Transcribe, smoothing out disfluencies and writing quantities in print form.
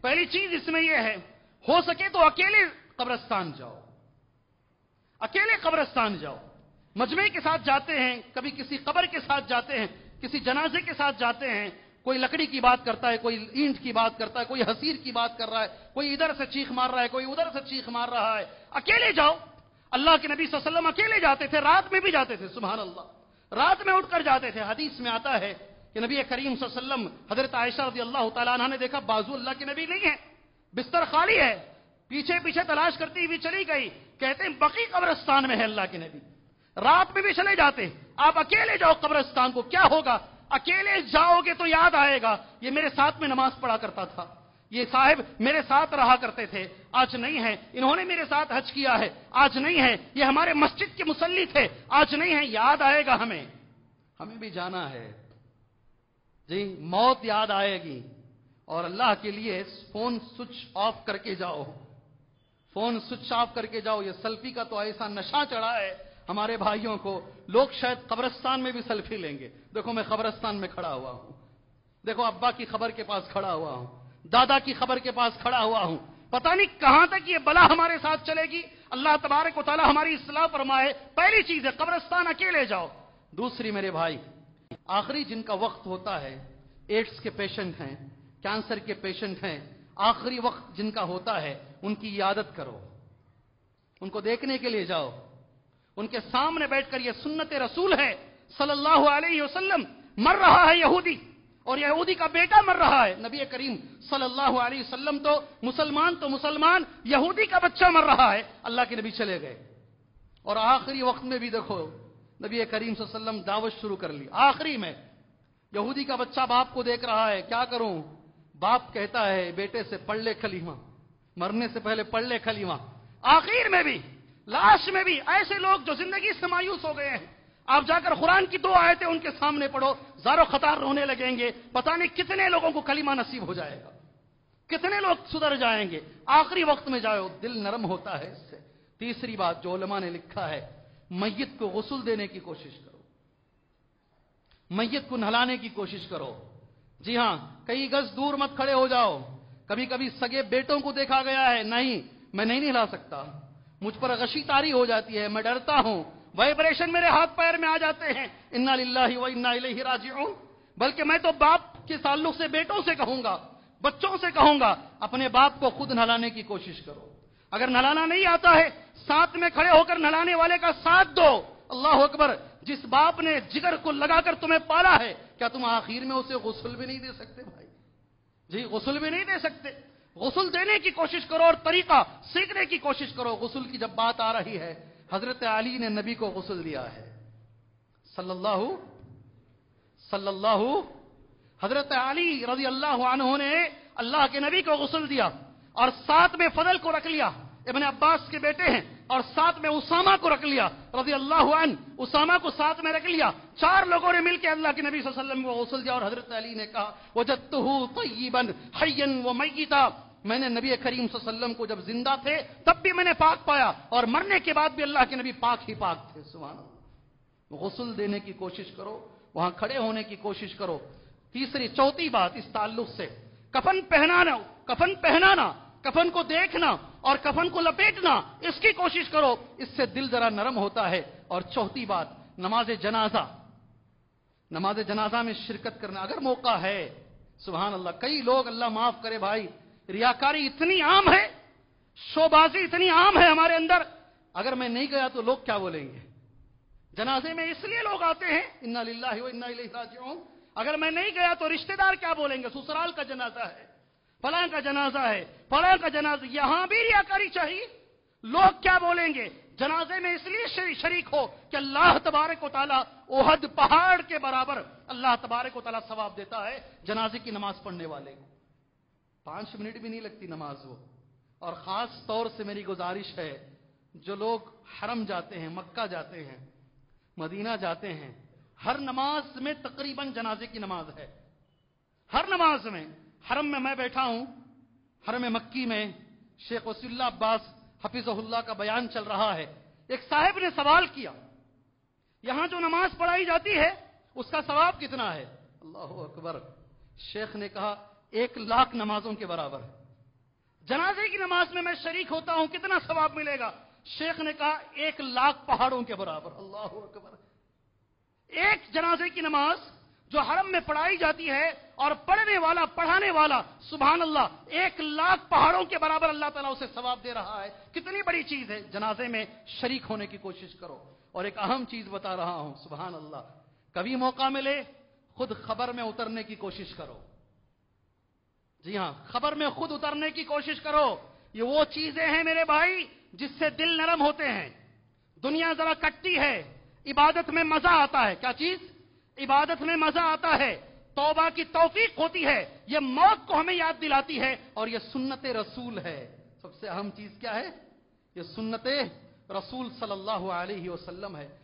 پہلی چیز اس میں یہ ہے، ہو سکے تو اکیلے قبرستان جاؤ، اکیلے قبرستان جاؤ۔ مجمع کے ساتھ جاتے ہیں، کبھی کسی قبر کے ساتھ جاتے ہیں، کسی جنازے کے ساتھ جاتے ہیں، کوئی لکڑی کی بات کرتا ہے، کوئی اینٹ کی بات کرتا ہے، کوئی حسیر کی بات کر رہا ہے، کوئی ادھر سے چیخ مار رہا ہے، کوئی ادھر سے چیخ مار رہا ہے۔ اکیلے جاؤ۔ اللہ کے نبی صلی اللہ علیہ وسلم اکیلے جاتے تھے، رات میں بھی جاتے تھے، سبحان اللہ، رات میں اٹھ کر جاتے تھے۔ حدیث میں آتا ہے کہ نبی کریم صلی اللہ علیہ وسلم، حضرت عائشہ رضی اللہ تعالیٰ عنہ نے دیکھا بازو اللہ کے نبی نہیں ہے، بستر خالی ہے، پیچھے پیچھے تلاش کرتی ہوئی چلی گئی، کہتے ہیں بقی قبرستان میں ہے اللہ کے نبی۔ رات میں بھی چلے جاتے۔ آپ اکیلے جاؤ قبرستان کو، کیا ہوگا؟ اکیلے جاؤ گے تو یاد آئے گا یہ میرے ساتھ میں نماز پڑھا کرتا تھا، یہ صاحب میرے ساتھ رہا کرتے تھے، آج نہیں ہے، انہوں نے میرے ساتھ حج کیا ہے، آج نہیں ہے، یہ ہمارے مسجد کے مصلی تھے، آج نہیں ہے۔ یاد آئے گا ہمیں بھی جانا ہے جی، موت یاد آئے گی۔ اور اللہ کے لیے فون سوئچ آف کر کے جاؤ، فون سوئچ آف کر کے جاؤ۔ یہ سیلفی کا تو ایسا نشہ چڑھا ہے ہمارے بھائیوں کو، لوگ شاید قبرستان میں بھی سیلفی لیں گے۔ دیکھو میں قبرستان میں کھڑا ہوا ہوں، دیکھو ابا کی خبر کے پاس کھڑا ہوا ہوں، دادا کی خبر کے پاس کھڑا ہوا ہوں، پتہ نہیں کہاں تک یہ بلا ہمارے ساتھ چلے گی۔ اللہ تبارک و تعالی ہماری اصلاح فرمائے۔ پہلی چیز ہے قبرستان اکیلے جاؤ۔ دوسری میرے بھائی، آخری جن کا وقت ہوتا ہے، ایڈز کے پیشنٹ ہیں، کینسر کے پیشنٹ ہیں، آخری وقت جن کا ہوتا ہے ان کی عیادت کرو، ان کو دیکھنے کے لیے جاؤ، ان کے سامنے بیٹھ کر، یہ سنت رسول ہے صلی اللہ علیہ وسلم۔ مر رہا ہے یہودی، اور یہودی کا بیٹا مر رہا ہے، نبی کریم صلی اللہ علیہ وسلم تو مسلمان، یہودی کا بچہ مر رہا ہے، اللہ کے نبی چلے گئے۔ اور آخری وقت میں بھی دیکھو نبی کریم صلی اللہ علیہ وسلم دعوت شروع کر لی۔ آخری میں یہودی کا بچہ باپ کو دیکھ رہا ہے، کیا کروں؟ باپ کہتا ہے بیٹے سے پڑھ لے کلمہ، مرنے سے پہلے پڑھ لے کلمہ۔ آخر میں بھی، لاسٹ میں بھی ایسے لوگ جو زندگی سے مایوس ہو گئے ہیں، آپ جا کر قرآن کی 2 آیتیں ان کے سامنے پڑھو، زارو خطار رونے لگیں گے، پتہ نہیں کتنے لوگوں کو کلمہ نصیب ہو جائے گا، کتنے لوگ سدھر جائیں گے۔ آخری وقت میں جاؤ، دل نرم ہوتا ہے اس سے۔ تیسری بات جو علماء نے لکھا ہے، میت کو غسل دینے کی کوشش کرو، میت کو نہلانے کی کوشش کرو۔ جی ہاں، کئی گز دور مت کھڑے ہو جاؤ۔ کبھی کبھی سگے بیٹوں کو دیکھا گیا ہے، نہیں میں نہیں نہلا سکتا، مجھ پر غشی طاری ہو جاتی ہے، میں ڈرتا ہوں، وائبریشن میرے ہاتھ پیر میں آ جاتے ہیں، انا للہ و انا الیہ راجعون۔ بلکہ میں تو باپ کے تعلق سے بیٹوں سے کہوں گا، بچوں سے کہوں گا، اپنے باپ کو خود نہلانے کی کوشش کرو۔ اگر نہلانا نہیں آتا ہے، ساتھ میں کھڑے ہو کر نہلانے والے کا ساتھ دو۔ اللہ اکبر، جس باپ نے جگر کو لگا کر تمہیں پالا ہے، کیا تم آخر میں اسے غسل بھی نہیں دے سکتے بھائی؟ جی غسل بھی نہیں دے سکتے۔ غسل دینے کی کوشش کرو اور طریقہ سیکھنے کی کوشش کرو۔ غسل کی جب بات آ رہی ہے، حضرت علی نے نبی کو غسل دیا ہے، صلی اللہ حضرت علی رضی اللہ عنہ نے اللہ کے نبی کو غسل دیا، اور ساتھ میں فضل کو رکھ لیا، ابن عباس کے بیٹے ہیں، اور ساتھ میں اسامہ کو رکھ لیا رضی اللہ عنہ، اسامہ کو ساتھ میں رکھ لیا۔ 4 لوگوں نے مل کے اللہ کے نبی صلی اللہ علیہ وسلم کو غسل دیا، اور حضرت علی نے کہا وجدتہ طیبا حیا ومیتا، میں نے نبی کریم صلی اللہ علیہ وسلم کو جب زندہ تھے تب بھی میں نے پاک پایا، اور مرنے کے بعد بھی اللہ کے نبی پاک ہی پاک تھے۔ سبحان اللہ۔ غسل دینے کی کوشش کرو، وہاں کھڑے ہونے کی کوشش کرو۔ چوتھی بات اس تعلق سے، کفن پہنانا، کفن کو دیکھنا اور کفن کو لپیٹنا، اس کی کوشش کرو، اس سے دل ذرا نرم ہوتا ہے۔ اور چوتھی بات، نماز جنازہ میں شرکت کرنا اگر موقع ہے۔ سبحان اللہ، کئی لوگ، اللہ معاف کرے بھائی، ریاکاری اتنی عام ہے، شوبازی اتنی عام ہے ہمارے اندر، اگر میں نہیں گیا تو لوگ کیا بولیں گے؟ جنازے میں اس لیے لوگ آتے ہیں، انا للہ و انا الیہ راجعون، اگر میں نہیں گیا تو رشتہ دار کیا بولیں گے؟ سسرال کا جنازہ ہے، فلاں کا جنازہ ہے، فلاں کا جنازہ، یہاں بھی ریاکاری چاہیے؟ لوگ کیا بولیں گے؟ جنازے میں اس لیے شریک ہو کہ اللہ تبارک و تعالیٰ احد پہاڑ کے برابر اللہ تبارک و تعالیٰ ثواب دیتا ہے جنازے کی نماز پڑھنے والے کو۔ 5 منٹ بھی نہیں لگتی نماز وہ۔ اور خاص طور سے میری گزارش ہے، جو لوگ حرم جاتے ہیں، مکہ جاتے ہیں، مدینہ جاتے ہیں، ہر نماز میں تقریباً جنازے کی نماز ہے، ہر نماز میں۔ حرم میں میں بیٹھا ہوں، حرم مکی میں شیخ وصی اللہ عباس حفظہ اللہ کا بیان چل رہا ہے، ایک صاحب نے سوال کیا، یہاں جو نماز پڑھائی جاتی ہے اس کا ثواب کتنا ہے؟ اللہ اکبر، شیخ نے کہا 1,00,000 نمازوں کے برابر ہے۔ جنازے کی نماز میں شریک ہوتا ہوں، کتنا ثواب ملے گا؟ شیخ نے کہا 1,00,000 پہاڑوں کے برابر۔ اللہ اکبر! ایک جنازے کی نماز جو حرم میں پڑھائی جاتی ہے اور پڑھنے والا پڑھانے والا سبحان اللہ 1,00,000 پہاڑوں کے برابر اللہ تعالیٰ اسے ثواب دے رہا ہے۔ کتنی بڑی چیز ہے! جنازے میں شریک ہونے کی کوشش کرو۔ اور ایک اہم چیز بتا رہا ہوں، سبحان اللہ، کبھی موقع ملے خود خبر میں اترنے کی کوشش کرو۔ جی ہاں، خبر میں خود اترنے کی کوشش کرو۔ یہ وہ چیزیں ہیں میرے بھائی جس سے دل نرم ہوتے ہیں۔ دنیا ذرا کٹتی ہے، عبادت میں مزہ آتا ہے۔ کیا چیز؟ عبادت میں مزہ آتا ہے، توبہ کی توفیق ہوتی ہے، یہ موت کو ہمیں یاد دلاتی ہے، اور یہ سنت رسول ہے۔ سب سے اہم چیز کیا ہے؟ یہ سنت رسول صلی اللہ علیہ وسلم ہے۔